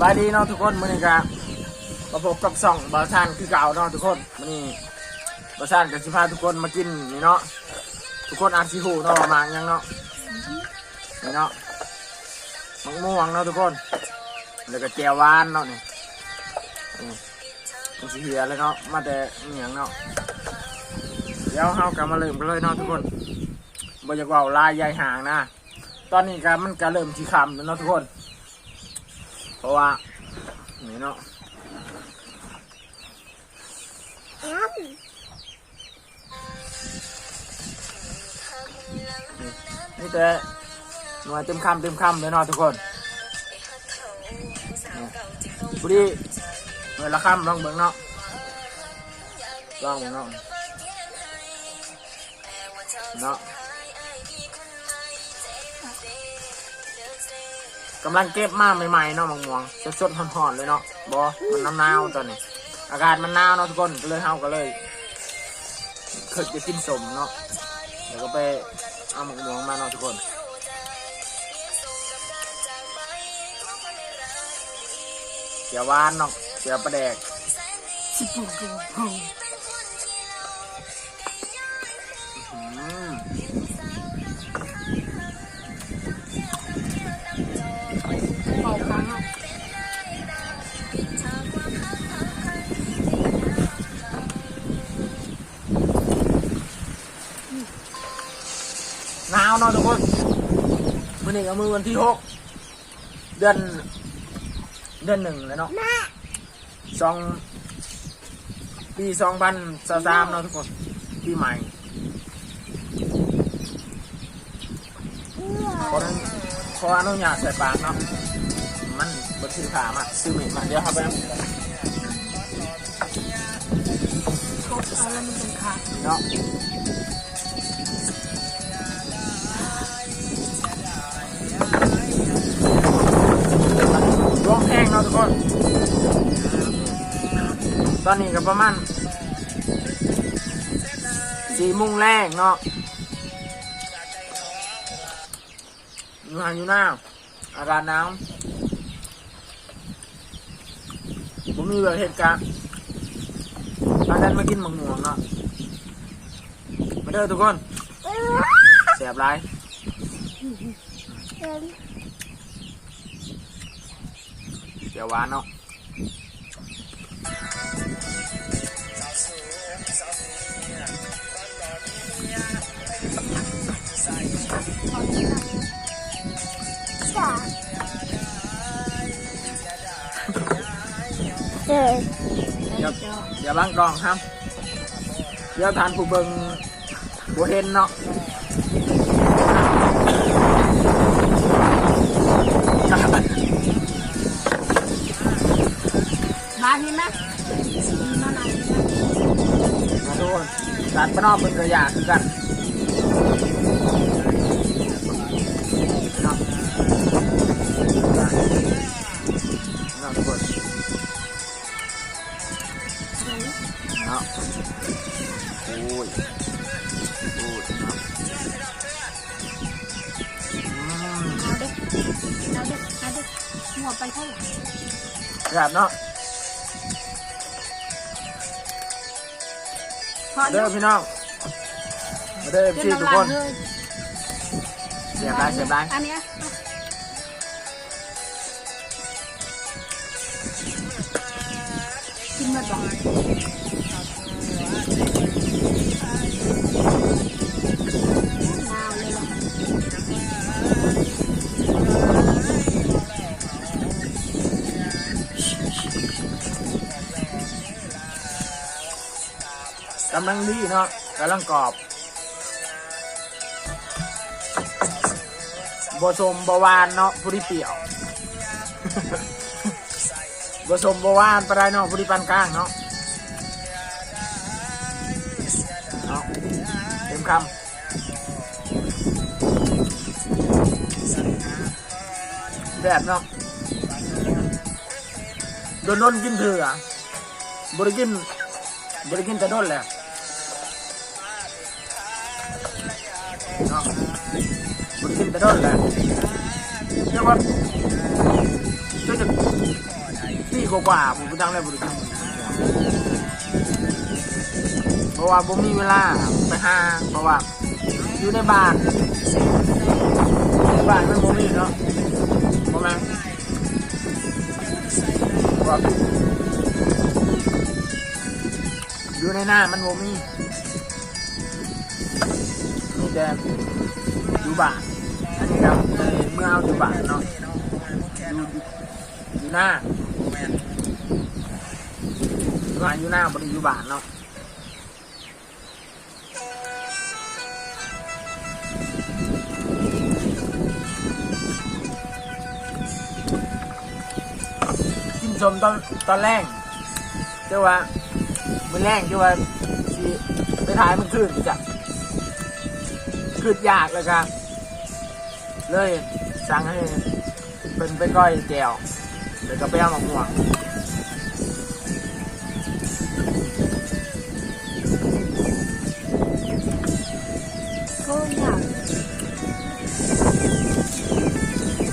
บายดีเนาะทุกคนมื้อนี้ก็มาพบกับช่องบาซานคือเก่าเนาะทุกคนมื้อนี้บาซานกับสิพาทุกคนมากินนี่เนาะทุกคนอาจสิฮู้เนาะว่ามาหยังเนาะนี่เนาะมะม่วงเนาะทุกคนแล้วก็แจ่วหวานเนาะนี่มันสิเหียเลยเนาะมาแต่อีหยังเนาะเดี๋ยวเฮาก็มาเริ่มกันเลยเนาะทุกคนบ่อยากเว้าลายใหญ่ห่างนะตอนนี้ก็มันก็เริ่มสิค่ำแล้วเนาะทุกคนเพราะว่านี่เนาะนี่แต่หน่วยเต็มคำเลยเนาะทุกคนพอดีหน่วยละคำลองเบิ่งเนาะลองเบิ่งเนาะเนาะกำลังเก็บมาใหม่ๆเนาะมะม่วงสดๆห่อนๆเลยเนาะบ่มันหนาวตอนนี้อากาศมันหนาวเนาะทุกคนก็เลยเฮาก็เลยเคยจะกินสมเนาะเดี๋ยวก็ไปเอามะม่วงมาเนาะทุกคนเจียวหวานเนาะเจียวปลาแดกหนาวเนาะทุกคนมื้อนี้ก็มื้อวันที่6 เดือน1เลยเนาะปี2023เนาะทุกคนปีใหม่ขออนุญาตใส่ปากเนาะมันบ่ถือขามาซื้อมีดมาเดี๋ยวเอาไปเนาะร้องแห้งเนาะทุกคนตอนนี้ก็ประมาณ4 โมงแรกเนาะอยู่หน้าอากาศหนาวผมมีแบบเหตุการณ์พากันมากินมะม่วงเนาะมาเด้อทุกคนแสบไรเดี๋ยวหวานเนาะอย่าบังกล้องครับเดี๋ยวทานผู้เบิ่งผู้เห็นเนาะมาเห็นไหมมาดูร้านป้านอกเป็นกระยาคือกันเนาะทุกคนเนาะโอ้ยเนาะเอาเด็กหัวไปเท่าไหร่แบบเนาะเด้อพี่น้องเด้อพี่ทุกคนเสียบได้อันนี้กินมาก่อนกำลังดีเนาะกำลังกรอบบสมบหวานเนาะผู้ที่เปรี้ยวบสมบหวานปลาได้เนาะผู้ที่ปานกลางเนาะเต็มคำแบบเนาะโดนกินเถื่อบริกินแต่โดนแหละเนาะบริกินแต่โดนแหละเรียกว่า กว่าผมก็ตั้งได้บริการเพราะว่าผมมีเวลาไปหาเพราะว่าอยู่ในบ้านมันผมมีเนาะประมาณว่าอยู่ในหน้ามันผมมีแต่อยู่บ้านอันนี้ครับเมื่อเอาอยู่บ้านเนาะอยู่หน้าอยู่หน้าบริอยู่บ้านเนาะกินชมตอนแรกเจ้าว่ามันแรกเจ้าว่าที่ไปถ่ายมันขึ้นจ้ะขึ้นยากเลยครับเลยสั่งให้เป็นไปก้อยแก้วเดี๋ยวก็ไปเอาหมกม่วงก็อยาก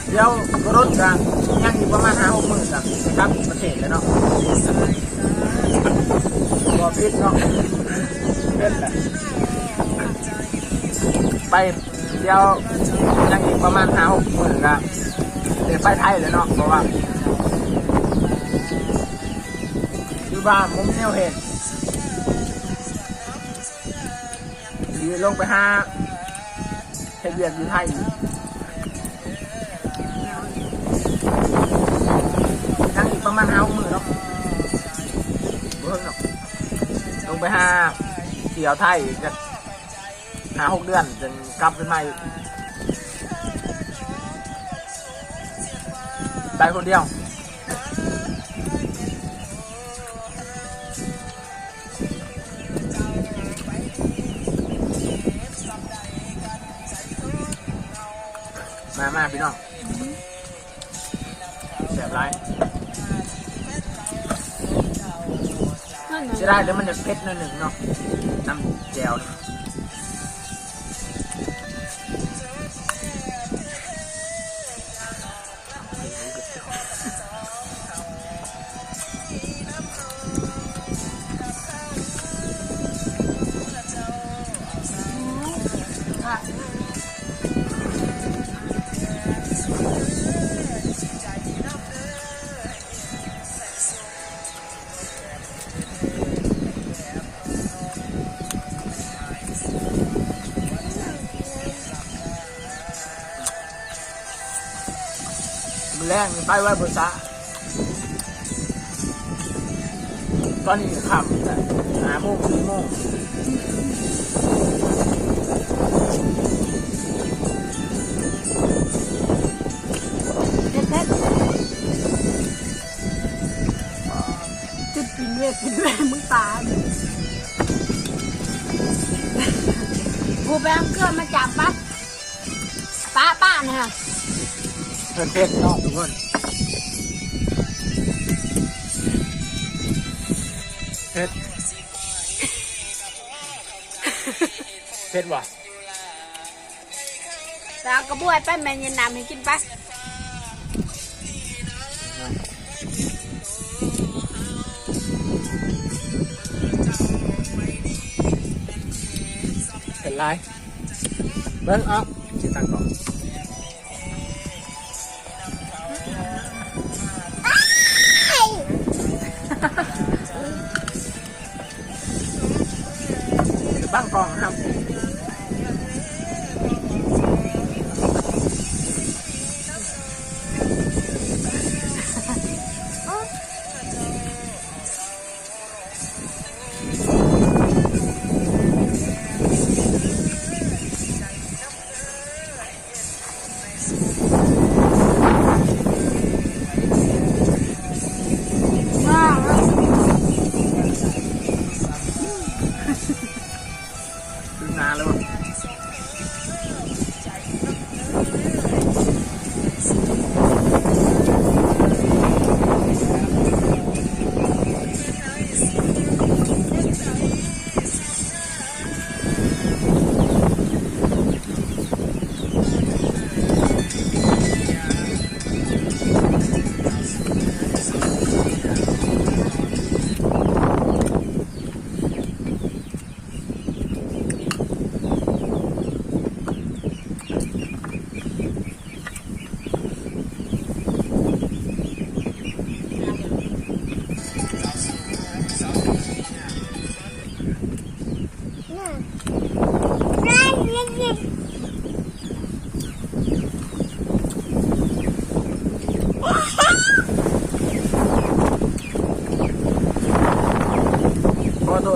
เดี๋ยวรถกันยังอยู่ประมาณ5-6 มื้อครับครับประเทศเลยเนาะบ่พิษเนาะเป็นแหละไปเดี๋ยวยังอีกประมาณ5-6 มื้อครับเดี๋ยวไปไทยเลยเนาะเพราะว่าอยู่บ้านผมแนวเห็นดีลงไปหาเฮ็ดเวียกอยู่ไทยยังอีกประมาณ5-6 มื้อเนาะเบิ่งเนาะลงไปหาเที่ยวไทยจะ5-6 เดือนจนกลับขึ้นมาอีกไปคนเดียวมาพี่น้องแสบไรจะได้แล้วมันจะเผ็ดหน่อยหนึ่งเนาะน้ำแจ่วแรงไปไว้บนสระตอนนี้ค่ำแต่5-4 โมงเด็ดจุดกินเวทกินด้วยมึงตากูไปเอาเครื่องมาจับป้าเนี่ย เผ็ดเนาะทุกคนเผ็ดว่ะ แล้วกระบวยไปแม่ยันน้ำให้กินปะ เผ็ดไรเบิ้งเอาชิตังก่อนบ้างกองครับ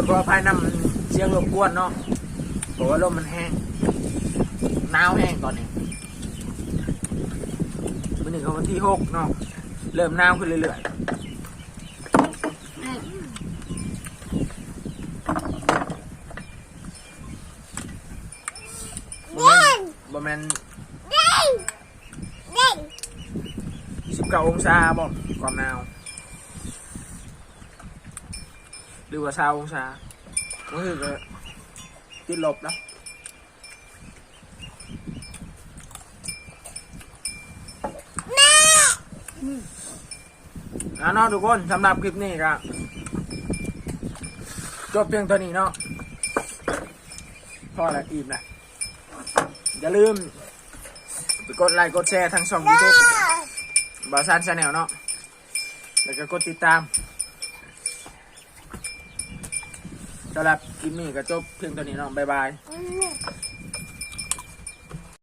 ขออภัยนำเสียงรบกวนเนาะเพราะว่าลมมันแห้งหนาวแห้งตอนนี้วันนี้ก็วันที่6เนาะเริ่มหนาวขึ้นเรื่อยๆบ่แม่น19 องศาบ่ความหนาวหรือว่า20 องศาก็คือก็ติดลบแล้วเนาะทุกคนสำหรับคลิปนี้ก็จบเพียงเท่านี้เนาะพอละอิ่มละอย่าลืมไปกดไลค์กดแชร์ทั้งช่อง YouTube บาซานชาแนลเนาะแล้วก็กดติดตามสำหรับคลิปนี้ก็จบเพียงเท่านี้เนาะบ๊ายบาย